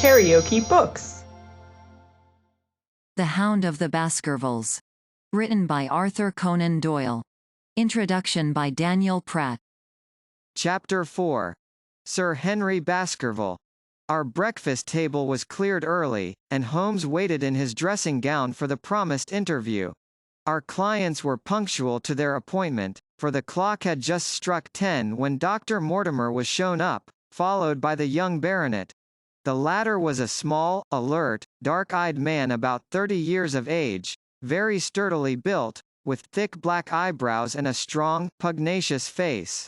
KaraokeBooks. The Hound of the Baskervilles. Written by Arthur Conan Doyle. Introduction by Daniel Pratt. Chapter 4. Sir Henry Baskerville. Our breakfast table was cleared early, and Holmes waited in his dressing gown for the promised interview. Our clients were punctual to their appointment, for the clock had just struck 10 when Dr. Mortimer was shown up, followed by the young baronet. The latter was a small, alert, dark-eyed man about 30 years of age, very sturdily built, with thick black eyebrows and a strong, pugnacious face.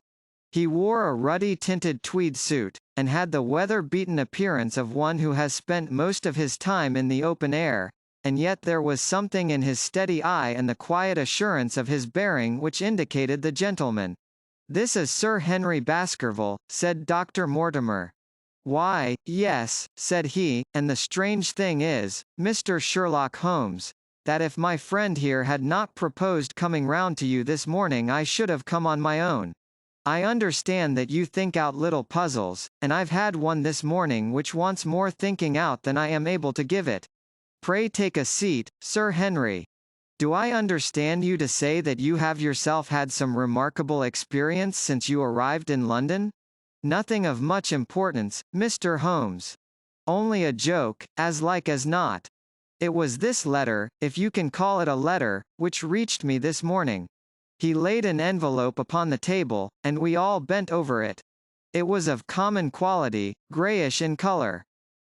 He wore a ruddy-tinted tweed suit, and had the weather-beaten appearance of one who has spent most of his time in the open air, and yet there was something in his steady eye and the quiet assurance of his bearing which indicated the gentleman. "This is Sir Henry Baskerville," said Dr. Mortimer. "Why, yes," said he, "and the strange thing is, Mr. Sherlock Holmes, that if my friend here had not proposed coming round to you this morning I should have come on my own. I understand that you think out little puzzles, and I've had one this morning which wants more thinking out than I am able to give it. Pray take a seat, Sir Henry. Do I understand you to say that you have yourself had some remarkable experience since you arrived in London?" "Nothing of much importance, Mr. Holmes. Only a joke, as like as not. It was this letter, if you can call it a letter, which reached me this morning." He laid an envelope upon the table, and we all bent over it. It was of common quality, greyish in colour.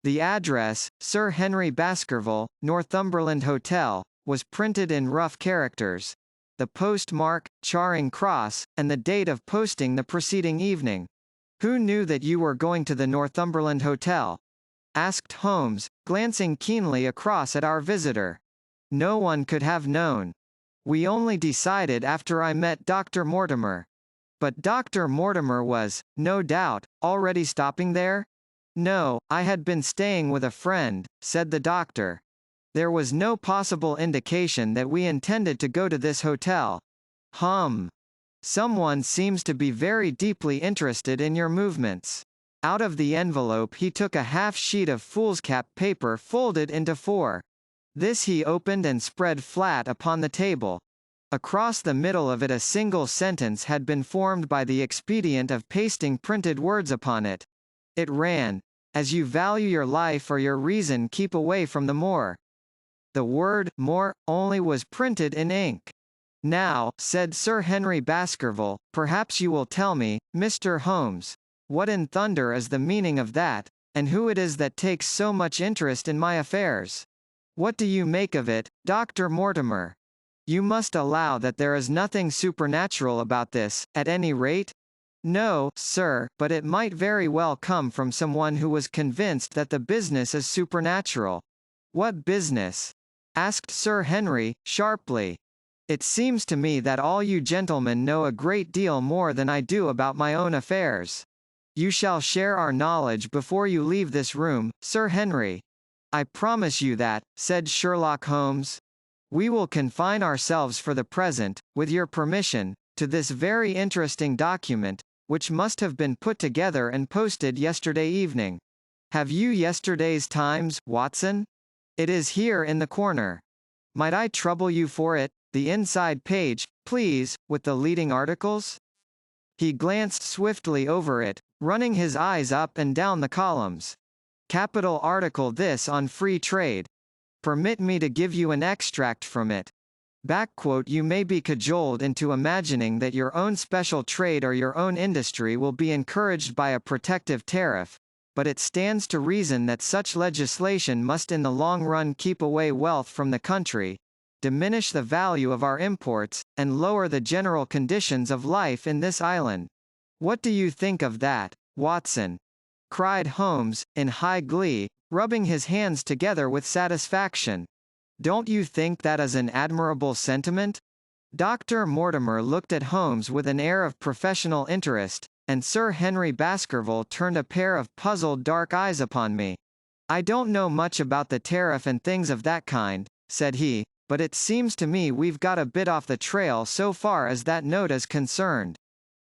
The address, Sir Henry Baskerville, Northumberland Hotel, was printed in rough characters. The postmark, Charing Cross, and the date of posting the preceding evening. "Who knew that you were going to the Northumberland Hotel?" asked Holmes, glancing keenly across at our visitor. "No one could have known. We only decided after I met Dr. Mortimer." "But Dr. Mortimer was, no doubt, already stopping there?" "No, I had been staying with a friend," said the doctor. "There was no possible indication that we intended to go to this hotel." "Someone seems to be very deeply interested in your movements." Out of the envelope he took a half-sheet of foolscap paper folded into 4. This he opened and spread flat upon the table. Across the middle of it a single sentence had been formed by the expedient of pasting printed words upon it. It ran, "As you value your life or your reason, keep away from the moor." The word "moor" only was printed in ink. "Now," said Sir Henry Baskerville, "perhaps you will tell me, Mr. Holmes, what in thunder is the meaning of that, and who it is that takes so much interest in my affairs? What do you make of it, Dr. Mortimer? You must allow that there is nothing supernatural about this, at any rate?" "No, sir, but it might very well come from someone who was convinced that the business is supernatural." "What business?" asked Sir Henry, sharply. "It seems to me that all you gentlemen know a great deal more than I do about my own affairs. You shall share our knowledge before you leave this room, Sir Henry." "I promise you that," said Sherlock Holmes. "We will confine ourselves for the present, with your permission, to this very interesting document, which must have been put together and posted yesterday evening. Have you yesterday's Times, Watson? It is here in the corner. Might I trouble you for it? The inside page, please, with the leading articles?" He glanced swiftly over it, running his eyes up and down the columns. "Capital article this on free trade. Permit me to give you an extract from it. You may be cajoled into imagining that your own special trade or your own industry will be encouraged by a protective tariff, but it stands to reason that such legislation must in the long run keep away wealth from the country, diminish the value of our imports, and lower the general conditions of life in this island. What do you think of that, Watson?" cried Holmes, in high glee, rubbing his hands together with satisfaction. "Don't you think that is an admirable sentiment?" Dr. Mortimer looked at Holmes with an air of professional interest, and Sir Henry Baskerville turned a pair of puzzled dark eyes upon me. "I don't know much about the tariff and things of that kind," said he, "but it seems to me we've got a bit off the trail so far as that note is concerned.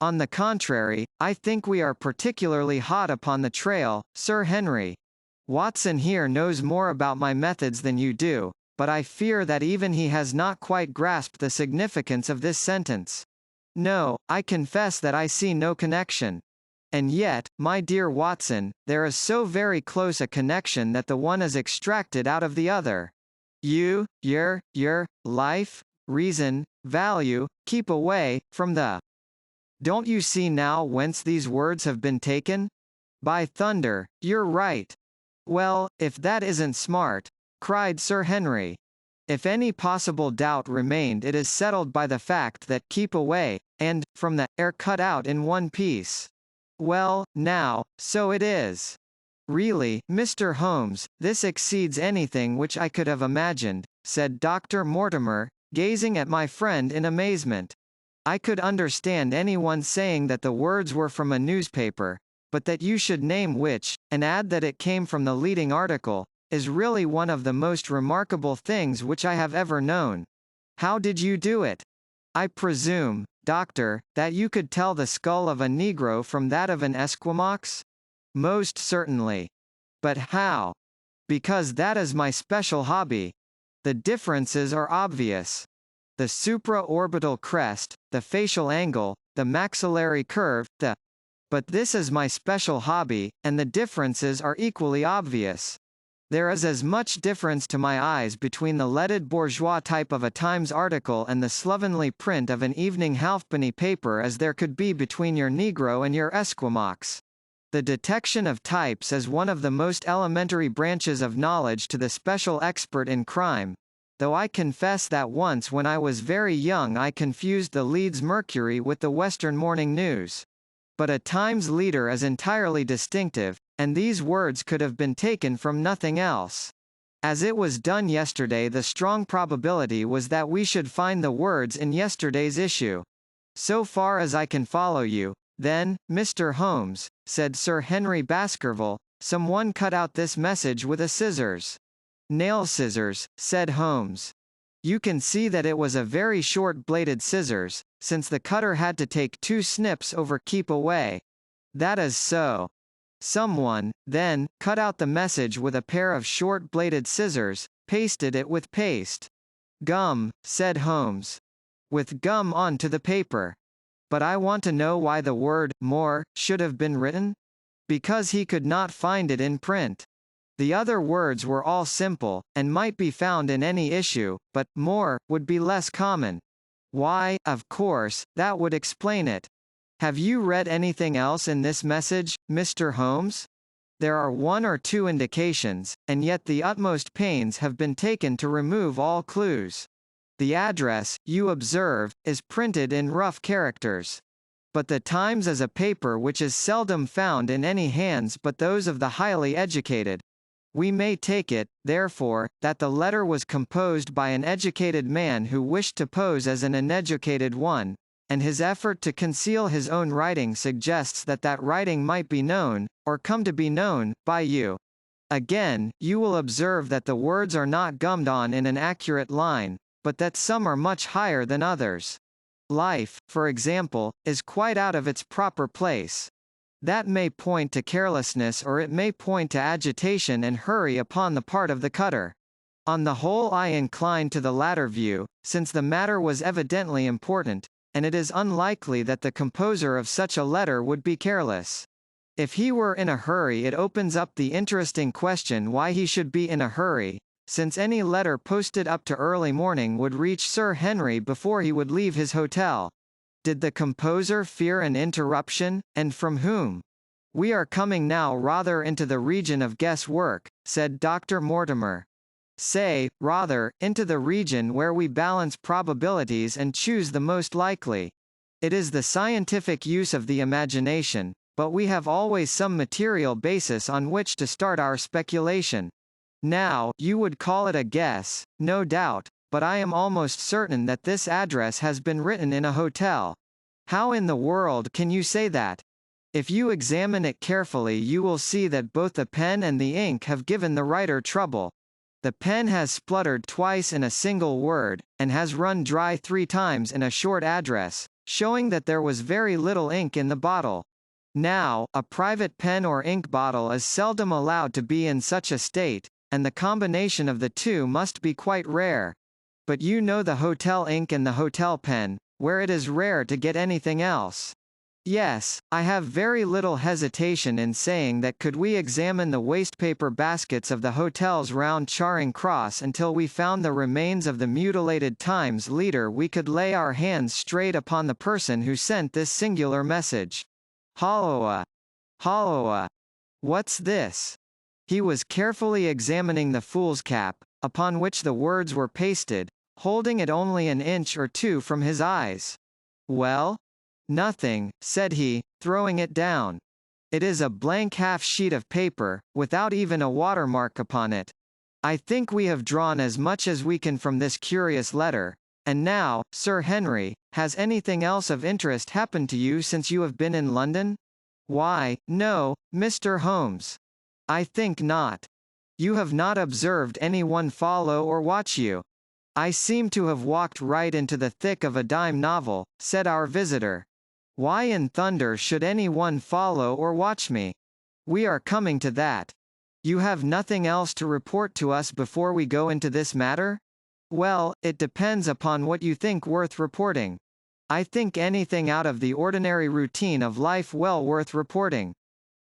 On the contrary, I think we are particularly hot upon the trail, Sir Henry. Watson here knows more about my methods than you do, but I fear that even he has not quite grasped the significance of this sentence. No, I confess that I see no connection. And yet, my dear Watson, there is so very close a connection that the one is extracted out of the other. You, your, life, reason, value, keep away, from the. Don't you see now whence these words have been taken? By thunder, you're right. Well, if that isn't smart, cried Sir Henry. If any possible doubt remained, it is settled by the fact that keep away, and, from the, are cut out in one piece. Well, now, so it is. Really, Mr. Holmes, this exceeds anything which I could have imagined, said Dr. Mortimer, gazing at my friend in amazement. I could understand anyone saying that the words were from a newspaper, but that you should name which, and add that it came from the leading article, is really one of the most remarkable things which I have ever known. How did you do it? I presume, doctor, that you could tell the skull of a Negro from that of an Esquimaux? Most certainly. But how? Because that is my special hobby. The differences are obvious. The supraorbital crest, the facial angle, the maxillary curve, the. But this is my special hobby, and the differences are equally obvious. There is as much difference to my eyes between the leaded bourgeois type of a Times article and the slovenly print of an evening halfpenny paper as there could be between your Negro and your Esquimaux. The detection of types is one of the most elementary branches of knowledge to the special expert in crime, though I confess that once when I was very young I confused the Leeds Mercury with the Western Morning News. But a Times leader is entirely distinctive, and these words could have been taken from nothing else. As it was done yesterday, the strong probability was that we should find the words in yesterday's issue. So far as I can follow you, then, Mr. Holmes, said Sir Henry Baskerville, someone cut out this message with a scissors. Nail scissors, said Holmes. You can see that it was a very short-bladed scissors, since the cutter had to take 2 snips over keep away. That is so. Someone, then, cut out the message with a pair of short-bladed scissors, pasted it with paste. Gum, said Holmes. With gum on to the paper. But I want to know why the word more should have been written? Because he could not find it in print. The other words were all simple, and might be found in any issue, but more would be less common. Why, of course, that would explain it. Have you read anything else in this message, Mr. Holmes? There are 1 or 2 indications, and yet the utmost pains have been taken to remove all clues. The address, you observe, is printed in rough characters. But the Times is a paper which is seldom found in any hands but those of the highly educated. We may take it, therefore, that the letter was composed by an educated man who wished to pose as an uneducated one, and his effort to conceal his own writing suggests that that writing might be known, or come to be known, by you. Again, you will observe that the words are not gummed on in an accurate line, but that some are much higher than others. Life, for example, is quite out of its proper place. That may point to carelessness or it may point to agitation and hurry upon the part of the cutter. On the whole I incline to the latter view, since the matter was evidently important, and it is unlikely that the composer of such a letter would be careless. If he were in a hurry, it opens up the interesting question why he should be in a hurry, since any letter posted up to early morning would reach Sir Henry before he would leave his hotel. Did the composer fear an interruption, and from whom? We are coming now rather into the region of guesswork, said Dr. Mortimer. Say, rather, into the region where we balance probabilities and choose the most likely. It is the scientific use of the imagination, but we have always some material basis on which to start our speculation. Now, you would call it a guess, no doubt, but I am almost certain that this address has been written in a hotel. How in the world can you say that? If you examine it carefully you will see that both the pen and the ink have given the writer trouble. The pen has spluttered twice in a single word, and has run dry 3 times in a short address, showing that there was very little ink in the bottle. Now, a private pen or ink bottle is seldom allowed to be in such a state, and the combination of the two must be quite rare. But you know the hotel ink and the hotel pen, where it is rare to get anything else. Yes, I have very little hesitation in saying that could we examine the wastepaper baskets of the hotels round Charing Cross until we found the remains of the mutilated Times leader, we could lay our hands straight upon the person who sent this singular message. Holloa. Holloa. What's this? He was carefully examining the fool's cap, upon which the words were pasted, holding it only an inch or two from his eyes. Well? Nothing, said he, throwing it down. It is a blank half sheet of paper, without even a watermark upon it. I think we have drawn as much as we can from this curious letter. And now, Sir Henry, has anything else of interest happened to you since you have been in London? Why, no, Mr. Holmes. I think not. You have not observed any one follow or watch you. I seem to have walked right into the thick of a dime novel, said our visitor. Why in thunder should any one follow or watch me? We are coming to that. You have nothing else to report to us before we go into this matter? Well, it depends upon what you think worth reporting. I think anything out of the ordinary routine of life well worth reporting.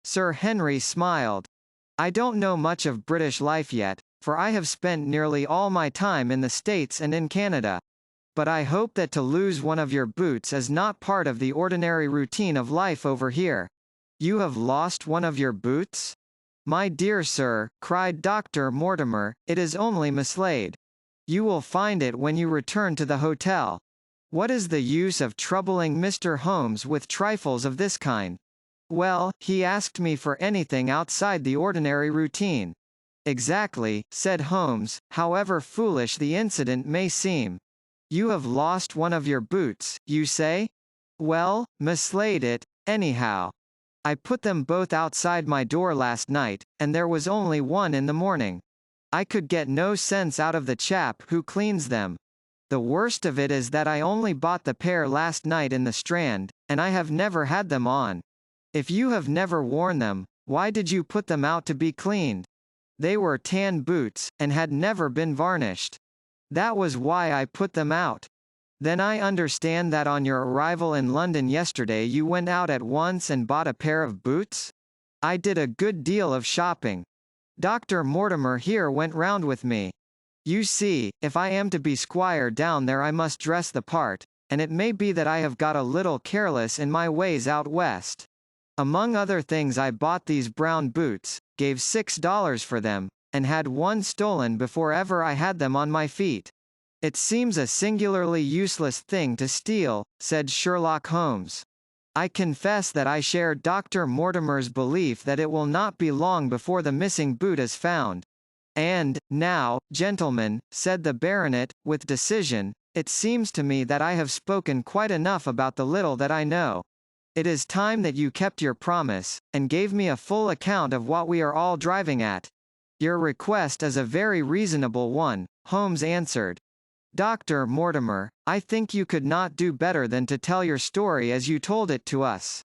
Sir Henry smiled. I don't know much of British life yet, for I have spent nearly all my time in the States and in Canada. But I hope that to lose one of your boots is not part of the ordinary routine of life over here. You have lost one of your boots? My dear sir, cried Dr. Mortimer, it is only mislaid. You will find it when you return to the hotel. What is the use of troubling Mr. Holmes with trifles of this kind? Well, he asked me for anything outside the ordinary routine. Exactly, said Holmes, however foolish the incident may seem. You have lost one of your boots, you say? Well, mislaid it, anyhow. I put them both outside my door last night, and there was only one in the morning. I could get no sense out of the chap who cleans them. The worst of it is that I only bought the pair last night in the Strand, and I have never had them on. If you have never worn them, why did you put them out to be cleaned? They were tan boots, and had never been varnished. That was why I put them out. Then I understand that on your arrival in London yesterday you went out at once and bought a pair of boots? I did a good deal of shopping. Dr. Mortimer here went round with me. You see, if I am to be squire down there I must dress the part, and it may be that I have got a little careless in my ways out west. Among other things I bought these brown boots, gave $6 for them, and had one stolen before ever I had them on my feet. It seems a singularly useless thing to steal, said Sherlock Holmes. I confess that I share Dr. Mortimer's belief that it will not be long before the missing boot is found. And, now, gentlemen, said the baronet, with decision, it seems to me that I have spoken quite enough about the little that I know. It is time that you kept your promise, and gave me a full account of what we are all driving at. Your request is a very reasonable one, Holmes answered. Dr. Mortimer, I think you could not do better than to tell your story as you told it to us.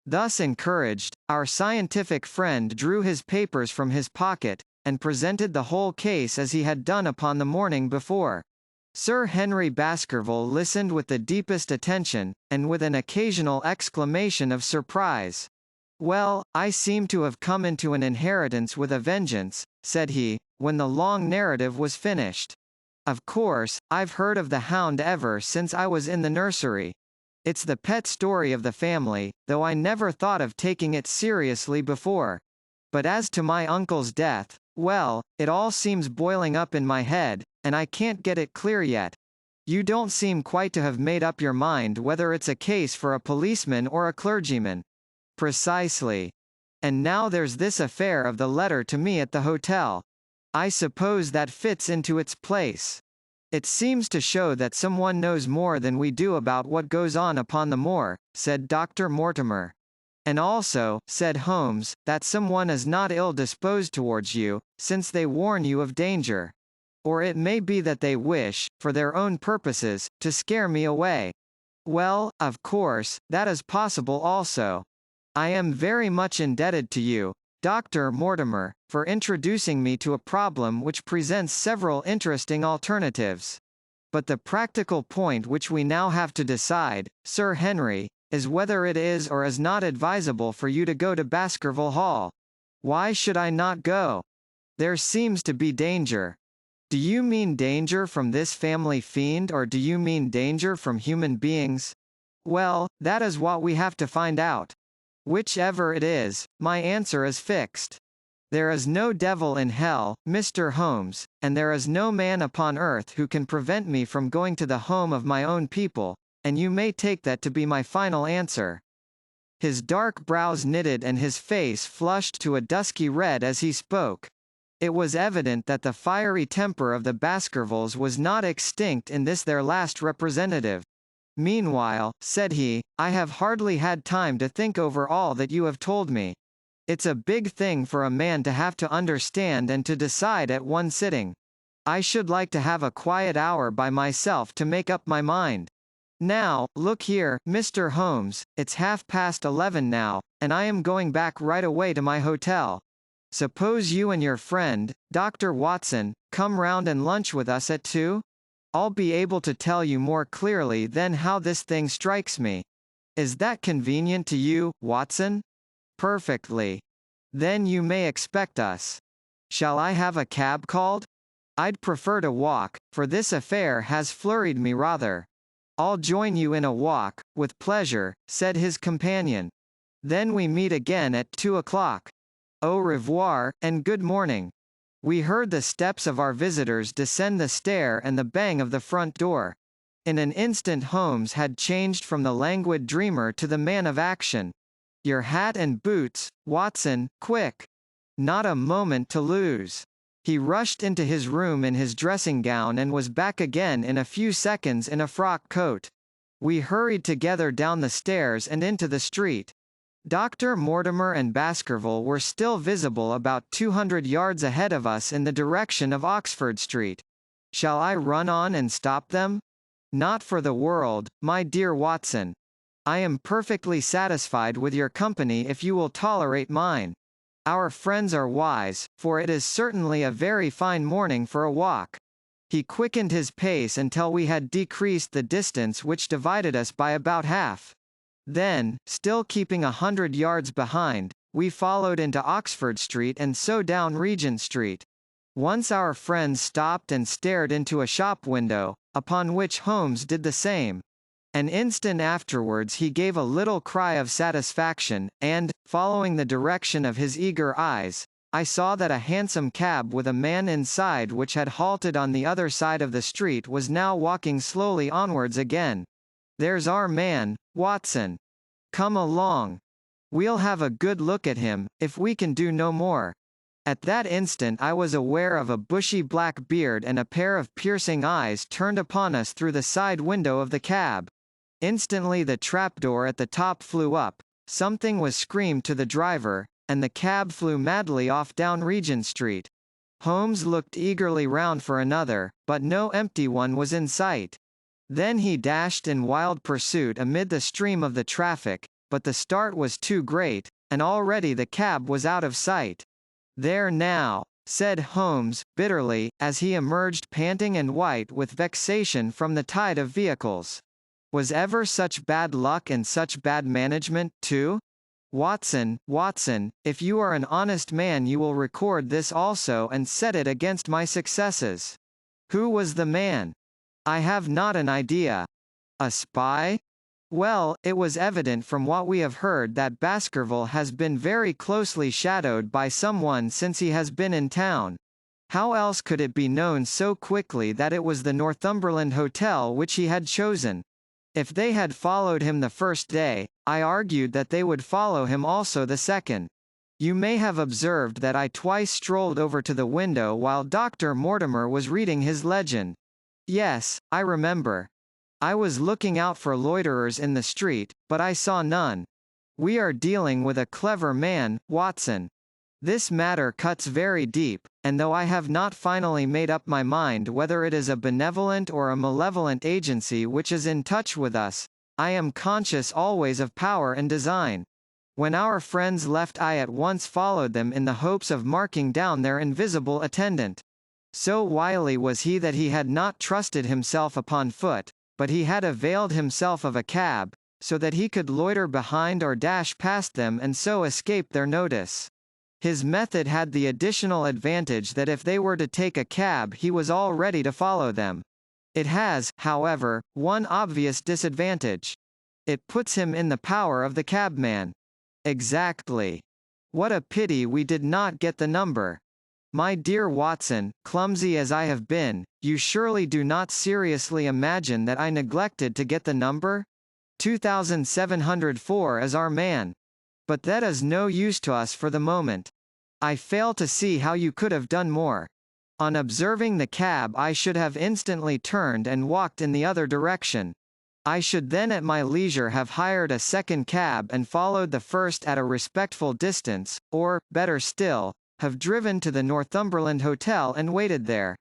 Thus encouraged, our scientific friend drew his papers from his pocket, and presented the whole case as he had done upon the morning before. Sir Henry Baskerville listened with the deepest attention, and with an occasional exclamation of surprise. Well, I seem to have come into an inheritance with a vengeance, said he, when the long narrative was finished. Of course, I've heard of the Hound ever since I was in the nursery. It's the pet story of the family, though I never thought of taking it seriously before. But as to my uncle's death, well, it all seems boiling up in my head, and I can't get it clear yet. You don't seem quite to have made up your mind whether it's a case for a policeman or a clergyman. Precisely. And now there's this affair of the letter to me at the hotel. I suppose that fits into its place. It seems to show that someone knows more than we do about what goes on upon the moor, said Dr. Mortimer. And also, said Holmes, that someone is not ill disposed towards you, since they warn you of danger. Or it may be that they wish, for their own purposes, to scare me away. Well, of course, that is possible also. I am very much indebted to you, Dr. Mortimer, for introducing me to a problem which presents several interesting alternatives. But the practical point which we now have to decide, Sir Henry, is whether it is or is not advisable for you to go to Baskerville Hall. Why should I not go? There seems to be danger. Do you mean danger from this family fiend, or do you mean danger from human beings? Well, that is what we have to find out. Whichever it is, my answer is fixed. There is no devil in hell, Mr. Holmes, and there is no man upon earth who can prevent me from going to the home of my own people, and you may take that to be my final answer. His dark brows knitted and his face flushed to a dusky red as he spoke. It was evident that the fiery temper of the Baskervilles was not extinct in this their last representative. Meanwhile, said he, I have hardly had time to think over all that you have told me. It's a big thing for a man to have to understand and to decide at one sitting. I should like to have a quiet hour by myself to make up my mind. Now, look here, Mr. Holmes, it's 11:30 now, and I am going back right away to my hotel. Suppose you and your friend, Dr. Watson, come round and lunch with us at 2? I'll be able to tell you more clearly then how this thing strikes me. Is that convenient to you, Watson? Perfectly. Then you may expect us. Shall I have a cab called? I'd prefer to walk, for this affair has flurried me rather. I'll join you in a walk, with pleasure, said his companion. Then we meet again at 2 o'clock. Au revoir, and good morning. We heard the steps of our visitors descend the stair and the bang of the front door. In an instant Holmes had changed from the languid dreamer to the man of action. Your hat and boots, Watson, quick! Not a moment to lose. He rushed into his room in his dressing gown and was back again in a few seconds in a frock coat. We hurried together down the stairs and into the street. Dr. Mortimer and Baskerville were still visible about 200 yards ahead of us in the direction of Oxford Street. Shall I run on and stop them? Not for the world, my dear Watson. I am perfectly satisfied with your company if you will tolerate mine. Our friends are wise, for it is certainly a very fine morning for a walk. He quickened his pace until we had decreased the distance which divided us by about half. Then, still keeping 100 yards behind, we followed into Oxford Street and so down Regent Street. Once our friends stopped and stared into a shop window, upon which Holmes did the same. An instant afterwards he gave a little cry of satisfaction, and, following the direction of his eager eyes, I saw that a hansom cab with a man inside which had halted on the other side of the street was now walking slowly onwards again. There's our man, Watson. Come along. We'll have a good look at him, if we can do no more. At that instant I was aware of a bushy black beard and a pair of piercing eyes turned upon us through the side window of the cab. Instantly the trapdoor at the top flew up, something was screamed to the driver, and the cab flew madly off down Regent Street. Holmes looked eagerly round for another, but no empty one was in sight. Then he dashed in wild pursuit amid the stream of the traffic, but the start was too great, and already the cab was out of sight. There now, said Holmes, bitterly, as he emerged panting and white with vexation from the tide of vehicles. Was ever such bad luck and such bad management, too? Watson, Watson, if you are an honest man you will record this also and set it against my successes. Who was the man? I have not an idea. A spy? Well, it was evident from what we have heard that Baskerville has been very closely shadowed by someone since he has been in town. How else could it be known so quickly that it was the Northumberland Hotel which he had chosen? If they had followed him the first day, I argued that they would follow him also the second. You may have observed that I twice strolled over to the window while Dr. Mortimer was reading his legend. Yes, I remember. I was looking out for loiterers in the street, but I saw none. We are dealing with a clever man, Watson. This matter cuts very deep, and though I have not finally made up my mind whether it is a benevolent or a malevolent agency which is in touch with us, I am conscious always of power and design. When our friends left, I at once followed them in the hopes of marking down their invisible attendant. So wily was he that he had not trusted himself upon foot, but he had availed himself of a cab, so that he could loiter behind or dash past them and so escape their notice. His method had the additional advantage that if they were to take a cab he was all ready to follow them. It has, however, one obvious disadvantage. It puts him in the power of the cabman. Exactly. What a pity we did not get the number. My dear Watson, clumsy as I have been, you surely do not seriously imagine that I neglected to get the number? 2704 is our man. But that is no use to us for the moment. I fail to see how you could have done more. On observing the cab I should have instantly turned and walked in the other direction. I should then at my leisure have hired a second cab and followed the first at a respectful distance, or, better still, have driven to the Northumberland Hotel and waited there.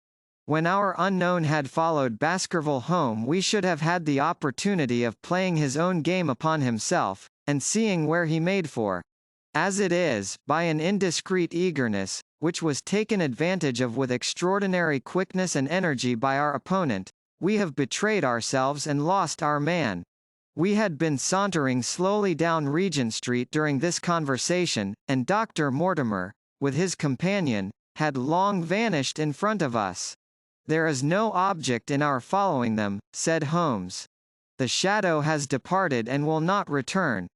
When our unknown had followed Baskerville home we should have had the opportunity of playing his own game upon himself, and seeing where he made for. As it is, by an indiscreet eagerness, which was taken advantage of with extraordinary quickness and energy by our opponent, we have betrayed ourselves and lost our man. We had been sauntering slowly down Regent Street during this conversation, and Dr. Mortimer, with his companion, had long vanished in front of us. There is no object in our following them, said Holmes. The shadow has departed and will not return.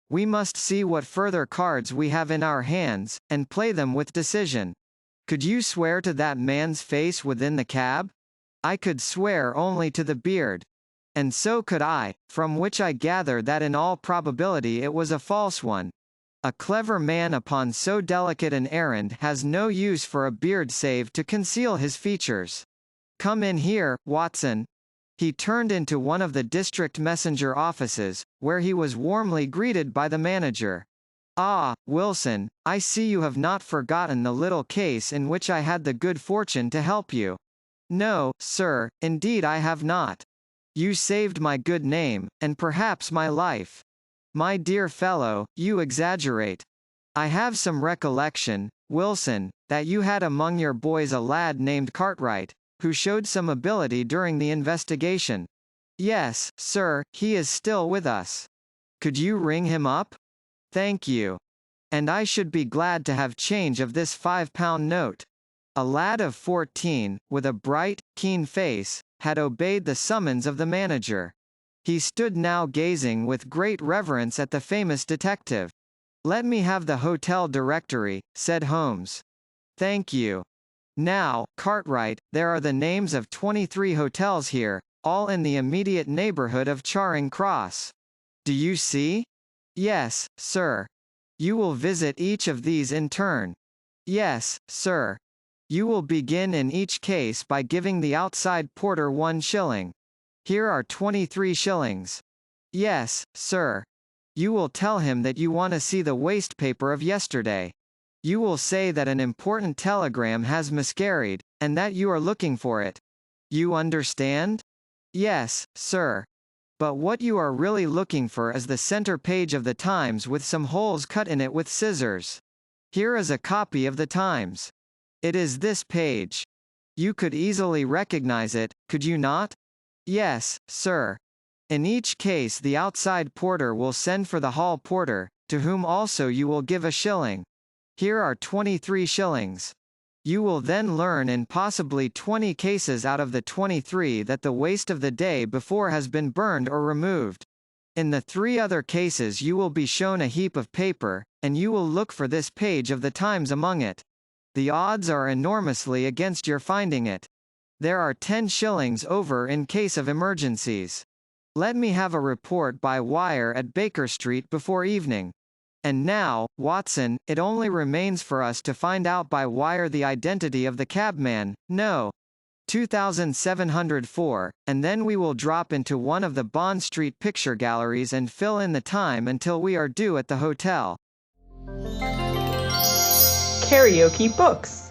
We must see what further cards we have in our hands, and play them with decision. Could you swear to that man's face within the cab? I could swear only to the beard. And so could I, from which I gather that in all probability it was a false one. A clever man upon so delicate an errand has no use for a beard save to conceal his features. Come in here, Watson. He turned into one of the district messenger offices, where he was warmly greeted by the manager. Ah, Wilson, I see you have not forgotten the little case in which I had the good fortune to help you. No, sir, indeed I have not. You saved my good name, and perhaps my life. My dear fellow, you exaggerate. I have some recollection, Wilson, that you had among your boys a lad named Cartwright, who showed some ability during the investigation. Yes, sir, he is still with us. Could you ring him up? Thank you. And I should be glad to have change of this £5 note. A lad of 14, with a bright, keen face, had obeyed the summons of the manager. He stood now gazing with great reverence at the famous detective. Let me have the hotel directory, said Holmes. Thank you. Now, Cartwright, there are the names of 23 hotels here, all in the immediate neighborhood of Charing Cross. Do you see? Yes, sir. You will visit each of these in turn. Yes, sir. You will begin in each case by giving the outside porter 1 shilling. Here are 23 shillings. Yes, sir. You will tell him that you want to see the waste paper of yesterday. You will say that an important telegram has miscarried, and that you are looking for it. You understand? Yes, sir. But what you are really looking for is the center page of the Times with some holes cut in it with scissors. Here is a copy of the Times. It is this page. You could easily recognize it, could you not? Yes, sir. In each case the outside porter will send for the hall porter, to whom also you will give a shilling. Here are 23 shillings. You will then learn in possibly 20 cases out of the 23 that the waste of the day before has been burned or removed. In the 3 other cases you will be shown a heap of paper, and you will look for this page of the Times among it. The odds are enormously against your finding it. There are 10 shillings over in case of emergencies. Let me have a report by wire at Baker Street before evening. And now, Watson, it only remains for us to find out by wire the identity of the cabman. No. 2704, and then we will drop into one of the Bond Street picture galleries and fill in the time until we are due at the hotel. KaraokeBooks.